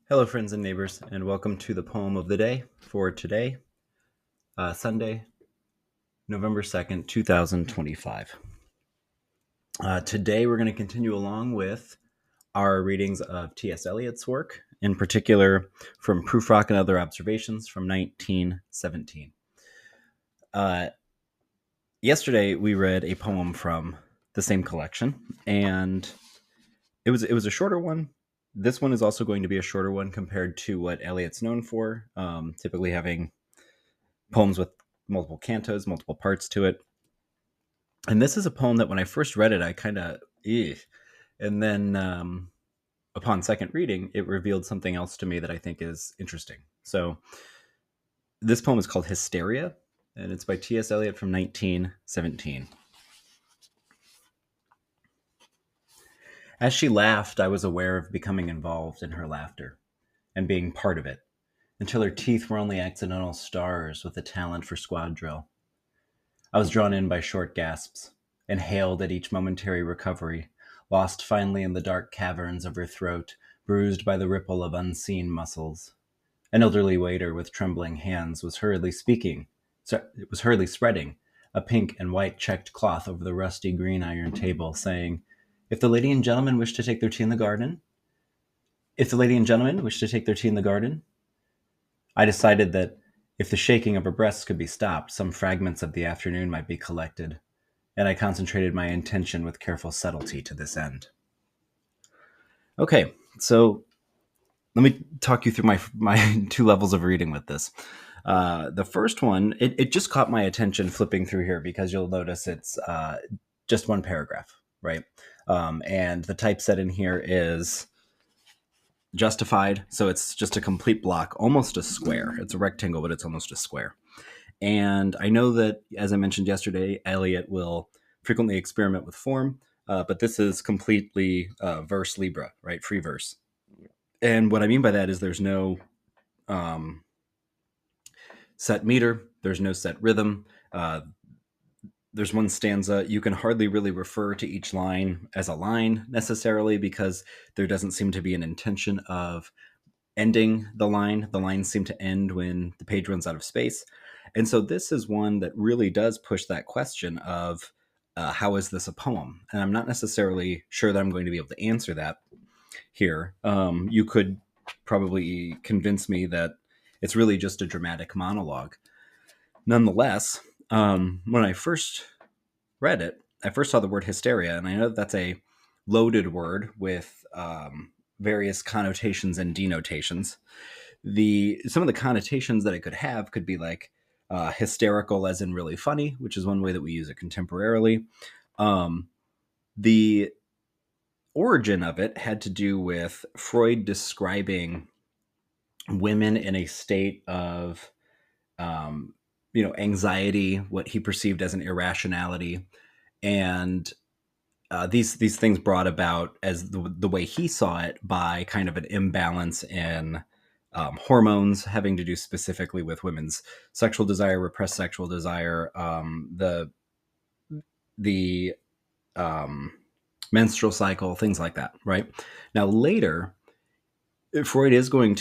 Hello, friends and neighbors, and welcome to the poem of the day for today, Sunday, November 2nd, 2025. Today, we're going to continue along with our readings of T.S. Eliot's work, in particular from Prufrock and Other Observations from 1917. Yesterday, we read a poem from the same collection, and it was a shorter one. This one is also going to be a shorter one compared to what Eliot's known for, typically having poems with multiple cantos, multiple parts to it. And this is a poem that when I first read it, I kind of, and then upon second reading, it revealed something else to me that I think is interesting. So this poem is called Hysteria, and it's by T.S. Eliot from 1917. As she laughed, I was aware of becoming involved in her laughter and being part of it, until her teeth were only accidental stars with a talent for squad drill. I was drawn in by short gasps, inhaled at each momentary recovery, lost finally in the dark caverns of her throat, bruised by the ripple of unseen muscles. An elderly waiter with trembling hands was hurriedly spreading a pink and white checked cloth over the rusty green iron table, saying, "If the lady and gentleman wish to take their tea in the garden, if the lady and gentleman wish to take their tea in the garden." I decided that if the shaking of her breasts could be stopped, some fragments of the afternoon might be collected, and I concentrated my intention with careful subtlety to this end. Okay, so let me talk you through my two levels of reading with this. The first one, it just caught my attention flipping through here because you'll notice it's just one paragraph, right? And the typeset in here is justified, so it's just a complete block, almost a square. It's a rectangle, but it's almost a square. And I know that, as I mentioned yesterday, Eliot will frequently experiment with form, but this is completely verse Libra, right? Free verse. And what I mean by that is there's no set meter, there's no set rhythm. There's one stanza. You can hardly really refer to each line as a line necessarily because there doesn't seem to be an intention of ending the line. The lines seem to end when the page runs out of space. And so this is one that really does push that question of how is this a poem? And I'm not necessarily sure that I'm going to be able to answer that here. You could probably convince me that it's really just a dramatic monologue. Nonetheless, when I first read it, I first saw the word hysteria, and I know that that's a loaded word with various connotations and denotations. Some of the connotations that it could have could be like hysterical, as in really funny, which is one way that we use it contemporarily. The origin of it had to do with Freud describing women in a state of anxiety, what he perceived as an irrationality, and these things brought about as the way he saw it by kind of an imbalance in hormones having to do specifically with women's sexual desire, repressed sexual desire, the menstrual cycle, things like that. Right now, later, Freud is going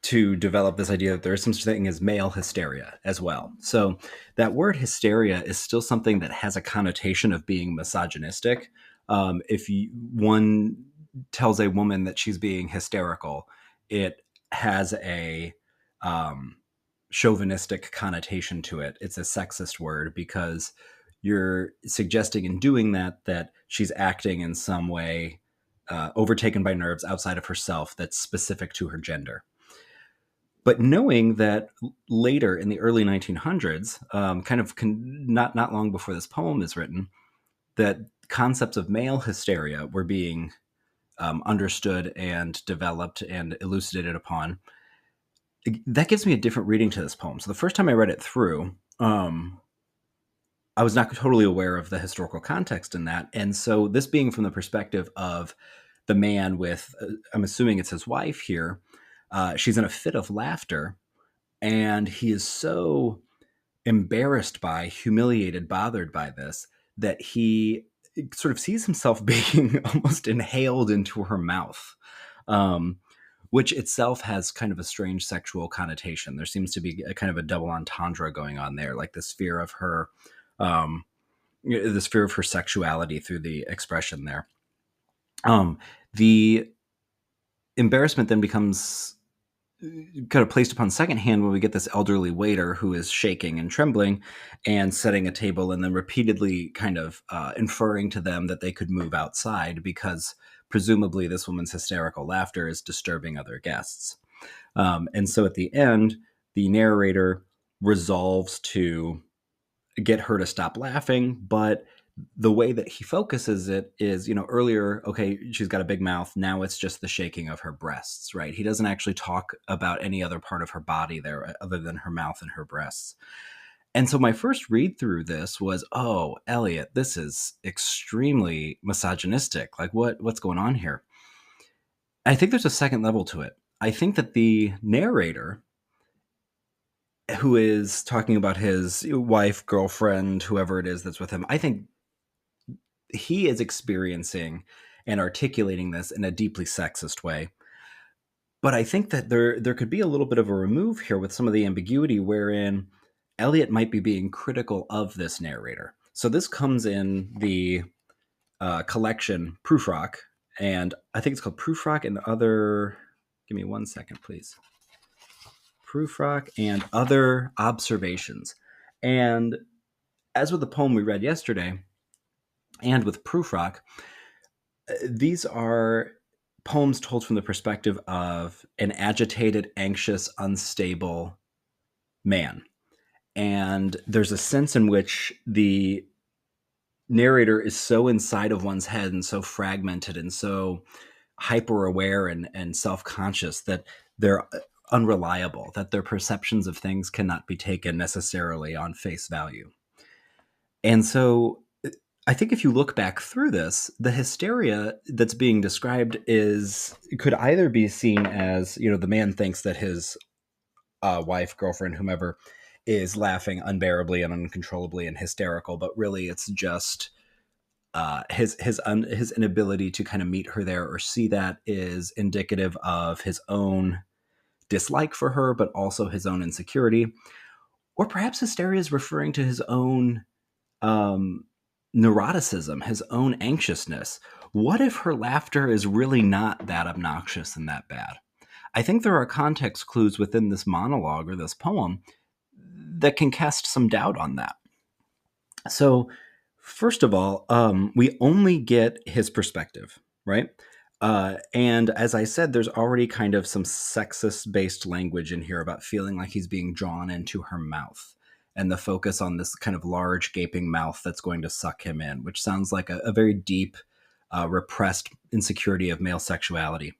to develop this idea that there is some such thing as male hysteria as well. So that word hysteria is still something that has a connotation of being misogynistic. If one tells a woman that she's being hysterical, it has a chauvinistic connotation to it. It's a sexist word because you're suggesting in doing that she's acting in some way overtaken by nerves outside of herself that's specific to her gender. But knowing that later in the early 1900s, not long before this poem is written, that concepts of male hysteria were being understood and developed and elucidated upon, that gives me a different reading to this poem. So the first time I read it through, I was not totally aware of the historical context in that. And so this being from the perspective of the man with, I'm assuming it's his wife here, she's in a fit of laughter, and he is so embarrassed by, humiliated, bothered by this, that he sort of sees himself being almost inhaled into her mouth, which itself has kind of a strange sexual connotation. There seems to be a kind of a double entendre going on there, like this fear of her, um, this fear of her sexuality through the expression there. The embarrassment then becomes kind of placed upon second hand when we get this elderly waiter who is shaking and trembling and setting a table and then repeatedly kind of inferring to them that they could move outside because presumably this woman's hysterical laughter is disturbing other guests. And so at the end, the narrator resolves to get her to stop laughing, but the way that he focuses it is, earlier, okay, she's got a big mouth. Now it's just the shaking of her breasts, right? He doesn't actually talk about any other part of her body there other than her mouth and her breasts. And so my first read through this was, oh, Eliot, this is extremely misogynistic. Like what's going on here? I think there's a second level to it. I think that the narrator, who is talking about his wife, girlfriend, whoever it is that's with him, I think he is experiencing and articulating this in a deeply sexist way. But I think that there could be a little bit of a remove here with some of the ambiguity wherein Eliot might be being critical of this narrator. So this comes in the collection Proofrock, and I think it's called Proofrock and Other... Give me 1 second, please. Proofrock and Other Observations. And as with the poem we read yesterday, and with Proofrock, these are poems told from the perspective of an agitated, anxious, unstable man. And there's a sense in which the narrator is so inside of one's head and so fragmented and so hyper aware and self-conscious that they're unreliable, that their perceptions of things cannot be taken necessarily on face value. And so I think if you look back through this, the hysteria that's being described could either be seen as, the man thinks that his wife, girlfriend, whomever is laughing unbearably and uncontrollably and hysterical, but really it's just his inability to kind of meet her there or see that is indicative of his own dislike for her, but also his own insecurity. Or perhaps hysteria is referring to his own neuroticism, his own anxiousness. What if her laughter is really not that obnoxious and that bad? I think there are context clues within this monologue or this poem that can cast some doubt on that. So, first of all, we only get his perspective, right? And as I said, there's already kind of some sexist-based language in here about feeling like he's being drawn into her mouth and the focus on this kind of large gaping mouth that's going to suck him in, which sounds like a very deep, repressed insecurity of male sexuality.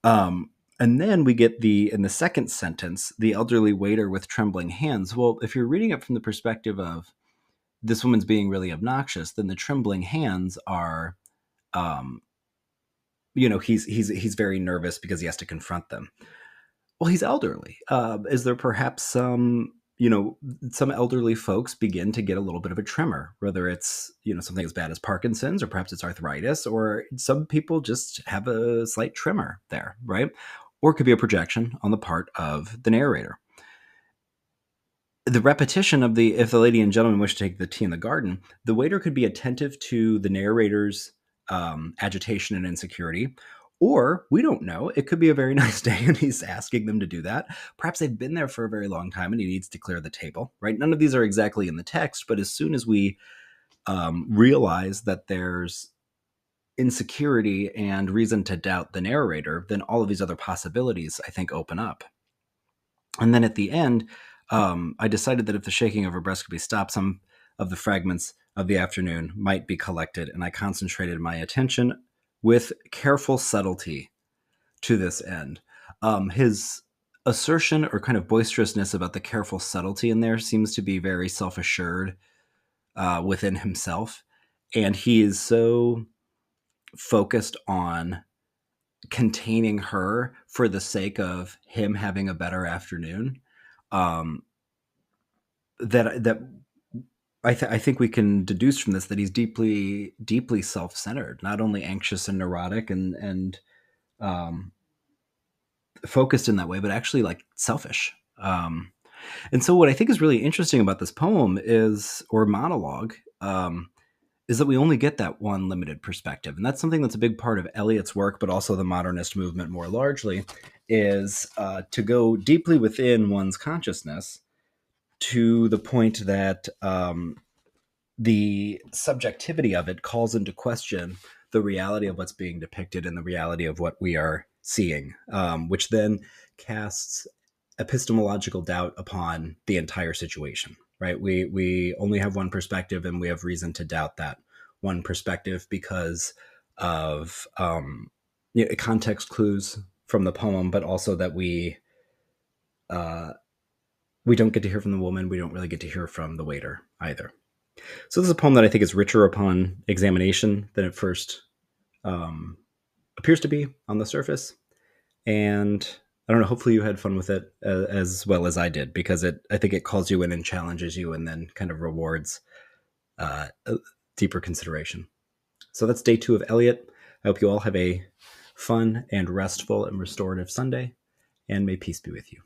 And then we get in the second sentence, the elderly waiter with trembling hands. Well, if you're reading it from the perspective of this woman's being really obnoxious, then the trembling hands are, he's very nervous because he has to confront them. Well, he's elderly. Is there perhaps some elderly folks begin to get a little bit of a tremor, whether it's, something as bad as Parkinson's or perhaps it's arthritis, or some people just have a slight tremor there, right? Or it could be a projection on the part of the narrator. The repetition of if the lady and gentleman wish to take the tea in the garden, the waiter could be attentive to the narrator's agitation and insecurity, or we don't know, it could be a very nice day and he's asking them to do that. Perhaps they've been there for a very long time and he needs to clear the table, right? None of these are exactly in the text, but as soon as we realize that there's insecurity and reason to doubt the narrator, then all of these other possibilities, I think, open up. And then at the end, I decided that if the shaking of her breast could be stopped, some of the fragments of the afternoon might be collected, and I concentrated my attention with careful subtlety to this end. His assertion or kind of boisterousness about the careful subtlety in there seems to be very self-assured within himself, and he is so focused on containing her for the sake of him having a better afternoon, that I think we can deduce from this that he's deeply, deeply self-centered, not only anxious and neurotic and focused in that way, but actually like selfish. And so what I think is really interesting about this poem is, or monologue, is that we only get that one limited perspective. And that's something that's a big part of Eliot's work, but also the modernist movement more largely, is to go deeply within one's consciousness to the point that the subjectivity of it calls into question the reality of what's being depicted and the reality of what we are seeing, which then casts epistemological doubt upon the entire situation. Right? We only have one perspective, and we have reason to doubt that one perspective because of context clues from the poem, but also that we don't get to hear from the woman. We don't really get to hear from the waiter either. So this is a poem that I think is richer upon examination than it first appears to be on the surface. And I don't know, hopefully you had fun with it as well as I did, because I think it calls you in and challenges you and then kind of rewards a deeper consideration. So that's day 2 of Eliot. I hope you all have a fun and restful and restorative Sunday, and may peace be with you.